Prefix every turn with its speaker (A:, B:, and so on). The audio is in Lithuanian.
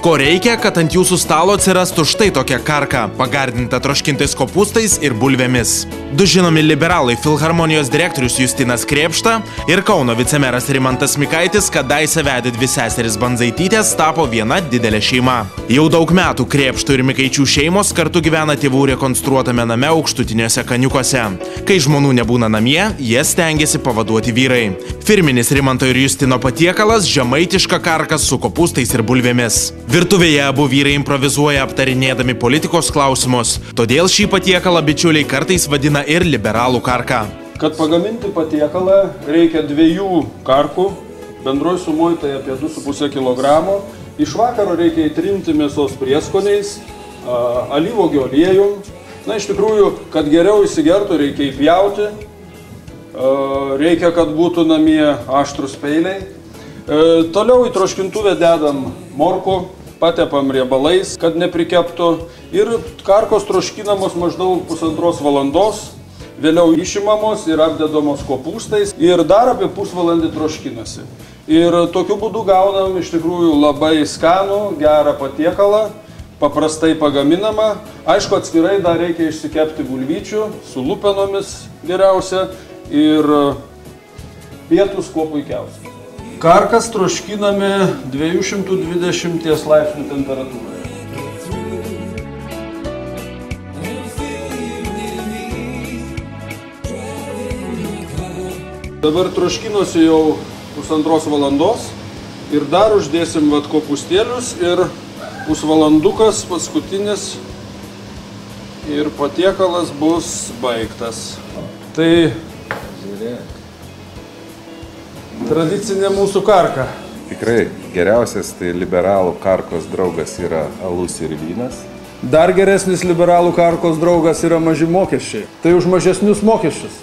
A: Ko reikia, kad ant jūsų stalo atsirastų štai tokia karka, pagardinta troškintais kopūstais ir bulvėmis. Du žinomi liberalai Filharmonijos direktorius Justinas Krėpšta ir Kauno vicemeras Rimantas Mikaitis, kadaise vedė dvi seseris Bandzaitytės, tapo viena didelė šeima. Jau daug metų Krėpštų ir Mikaičių šeimos kartu gyvena tėvų rekonstruotame name Aukštutiniuose Kaniukuose. Kai žmonų nebūna namie, jie stengiasi pavaduoti vyrai. Firminis Rimanto ir Justino patiekalas – žemaitiška karka su kopūstais ir bulvėmis. Virtuvėje abu vyrai improvizuoja aptarinėdami politikos klausimus, todėl šį patiekalą bičiuliai kartais vadina ir liberalų karka.
B: Kad pagaminti patiekalą reikia 2 karkų, bendroj sumoj tai apie 2,5 kg. Iš vakaro reikia įtrinti mėsos prieskoniais, alyvuogių aliejum. Na, iš tikrųjų, kad geriau įsigertų, reikia įpjauti, reikia, kad būtų namie aštrus peiliai. Toliau į troškintuvę dedam morkų, patepam riebalais, kad neprikeptų. Ir karkos troškinamos maždaug 1,5 valandos, vėliau išimamos ir apdedamos kopūstais ir dar apie pusvalandį troškinasi. Ir tokiu būdu gaunam iš tikrųjų labai skanų, gerą patiekalą, paprastai pagaminamą. Aišku, atskirai dar reikia išsikepti bulvyčių su lupenomis geriausia ir pietus kuo puikiausia. Karkas troškiname 220 laipsnių temperatūroje. Dabar troškinosi jau 1,5 valandos ir dar uždėsim kopūstėlius ir pusvalandukas paskutinis ir patiekalas bus baigtas. Tai tradicinė mūsų karka.
C: Tikrai geriausias tai liberalų karkos draugas yra alus ir vynas.
B: Dar geresnis liberalų karkos draugas yra maži mokesčiai. Tai už mažesnius mokesčius.